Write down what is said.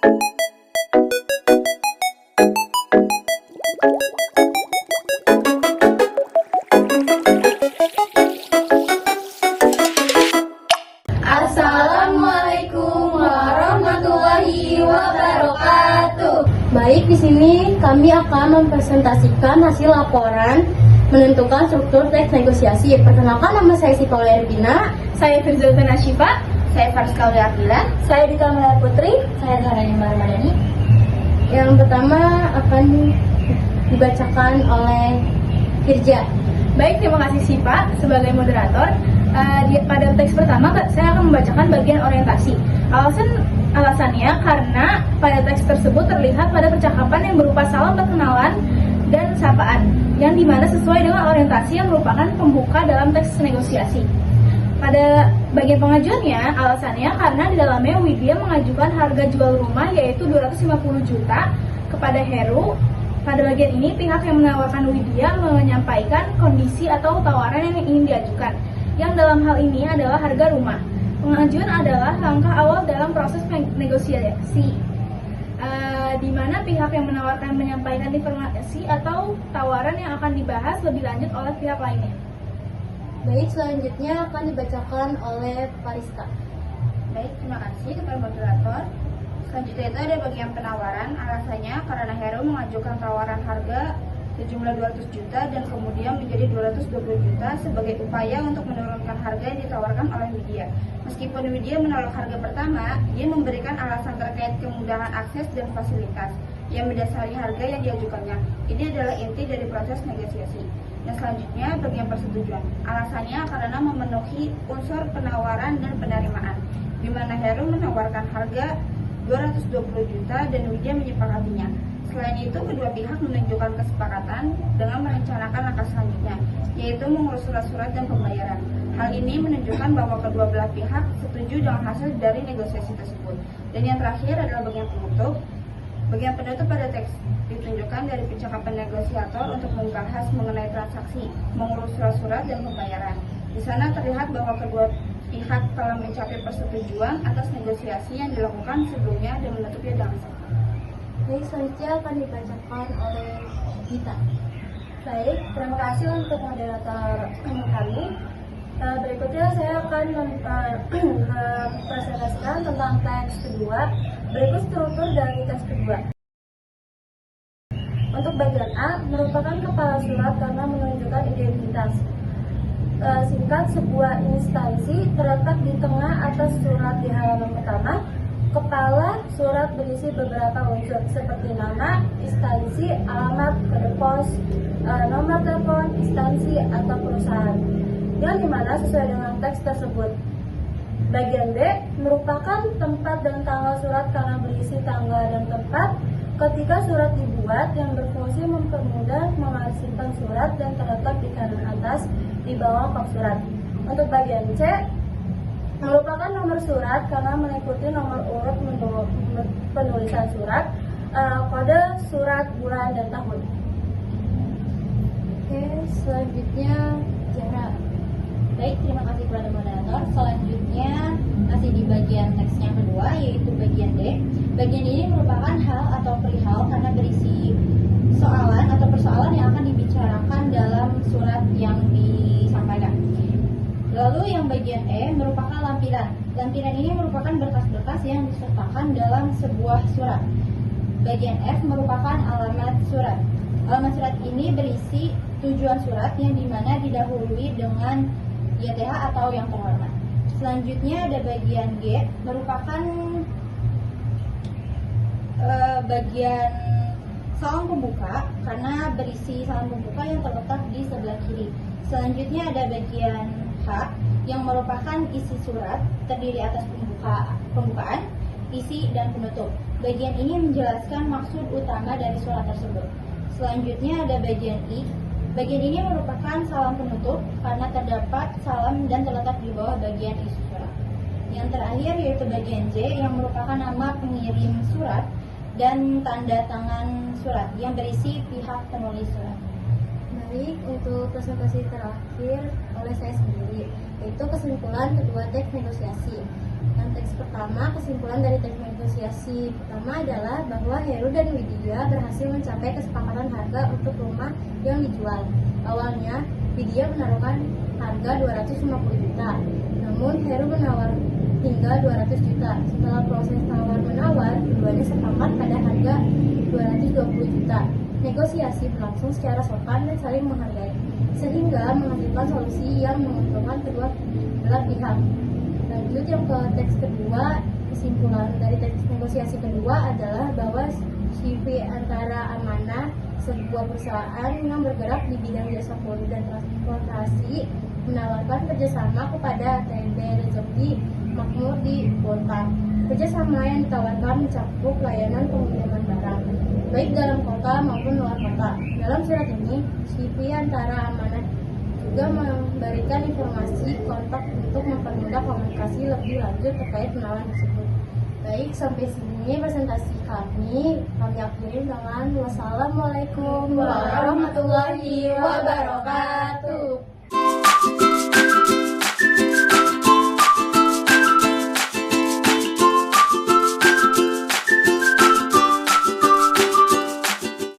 Assalamualaikum warahmatullahi wabarakatuh. Baik, di sini kami akan mempresentasikan hasil laporan menentukan struktur teks negosiasi. Perkenalkan, nama saya Sipa Lerbina. Saya Firzaltana Syifa. Saya Farska Akila. Saya Dita Mela Putri. Saya Zahrani Ramadhani. Yang pertama akan dibacakan oleh Firja. Baik, terima kasih Syifa sebagai moderator. Pada teks pertama saya akan membacakan bagian orientasi. Alasannya karena pada teks tersebut terlihat pada percakapan yang berupa salam perkenalan dan sapaan, yang dimana sesuai dengan orientasi yang merupakan pembuka dalam teks negosiasi. Pada bagian pengajuannya, alasannya karena di dalamnya Widya mengajukan harga jual rumah yaitu 250 juta kepada Heru. Pada bagian ini, pihak yang menawarkan Widya menyampaikan kondisi atau tawaran yang ingin diajukan, yang dalam hal ini adalah harga rumah. Pengajuan adalah langkah awal dalam proses negosiasi, di mana pihak yang menawarkan menyampaikan informasi atau tawaran yang akan dibahas lebih lanjut oleh pihak lainnya. Baik, selanjutnya akan dibacakan oleh Fariska. Baik, terima kasih kepada moderator. Selanjutnya itu ada bagian penawaran. Alasannya karena Heru mengajukan tawaran harga sejumlah 200 juta dan kemudian menjadi 220 juta sebagai upaya untuk menurunkan harga yang ditawarkan oleh Widya. Meskipun Widya menolak harga pertama, dia memberikan alasan terkait kemudahan akses dan fasilitas yang mendasari harga yang diajukannya. Ini adalah inti dari proses negosiasi. Dan selanjutnya bagian persetujuan. Alasannya karena memenuhi unsur penawaran dan penerimaan, di mana Heru menawarkan harga 220 juta dan Widya menyepakatinya. Selain itu, kedua pihak menunjukkan kesepakatan dengan merencanakan langkah selanjutnya, yaitu mengurus surat-surat dan pembayaran. Hal ini menunjukkan bahwa kedua belah pihak setuju dengan hasil dari negosiasi tersebut. Dan yang terakhir adalah bagian penutup. Bagian penutup pada teks ditunjukkan dari percakapan negosiator untuk membahas mengenai transaksi, mengurus surat-surat dan pembayaran. Di sana terlihat bahwa kedua pihak telah mencapai persetujuan atas negosiasi yang dilakukan sebelumnya dan menutupnya dengan sah. Baik, selanjutnya akan dibacakan oleh Gita. Baik, terima kasih untuk moderator kami. Berikutnya saya akan mempresentasikan tentang teks kedua. Berikut struktur dari teks kedua. Untuk bagian A, merupakan kepala surat karena menunjukkan identitas. Singkat, sebuah instansi terletak di tengah atas surat di halaman pertama. Kepala surat berisi beberapa unsur seperti nama, instansi, alamat, kode pos, nomor telepon, instansi, atau perusahaan, yang dimana sesuai dengan teks tersebut. Bagian B merupakan tempat dan tanggal surat karena berisi tanggal dan tempat ketika surat dibuat, yang berfungsi mempermudah mengarsipkan surat dan terletak di kanan atas di bawah kop surat. Untuk bagian C merupakan nomor surat karena mengikuti nomor urut penulisan surat, kode surat, bulan, dan tahun. Oke, selanjutnya Zahra. Baik, terima kasih kepada moderator. Selanjutnya masih di bagian teks yang kedua, yaitu bagian D. Bagian ini merupakan hal atau perihal karena berisi soalan atau persoalan yang akan dibicarakan dalam surat yang disampaikan. Lalu yang bagian E merupakan lampiran. Lampiran ini merupakan berkas-berkas yang disertakan dalam sebuah surat. Bagian F merupakan alamat surat. Alamat surat ini berisi tujuan surat yang dimana didahului dengan YTH atau yang terhormat. Selanjutnya ada bagian G, merupakan bagian salam pembuka karena berisi salam pembuka yang terletak di sebelah kiri. Selanjutnya ada bagian H yang merupakan isi surat, terdiri atas pembukaan, isi, dan penutup. Bagian ini menjelaskan maksud utama dari surat tersebut. Selanjutnya ada bagian I. Bagian ini merupakan salam penutup karena terdapat salam dan terletak di bawah bagian isi surat. Yang terakhir yaitu bagian J yang merupakan nama pengirim surat dan tanda tangan surat yang berisi pihak penulis surat. Baik, untuk presentasi terakhir oleh saya sendiri, yaitu kesimpulan kedua teks negosiasi. Yang teks pertama, kesimpulan dari teks negosiasi negosiasi. Pertama adalah bahwa Heru dan Widya berhasil mencapai kesepakatan harga untuk rumah yang dijual. Awalnya, Widya menaruhkan harga 250 juta, namun Heru menawar hingga 200 juta. Setelah proses tawar-menawar, keduanya sepakat pada harga 220 juta. Negosiasi berlangsung secara sopan dan saling menghargai, sehingga menghasilkan solusi yang menguntungkan kedua belah pihak. Lanjut yang ke teks kedua, kesimpulan dari teks negosiasi kedua adalah bahwa CV antara Amanah, sebuah perusahaan yang bergerak di bidang jasa poli dan transportasi, menawarkan kerjasama kepada TB Rezeki Makmur di Bontang. Kerjasama yang ditawarkan mencakup layanan pengiriman barang, baik dalam kota maupun luar kota. Dalam surat ini, CV antara Amanah juga memberikan informasi kontak untuk mempermudah komunikasi lebih lanjut terkait penawaran tersebut. Baik, sampai sini presentasi kami akhiri dengan wassalamualaikum warahmatullahi wabarakatuh.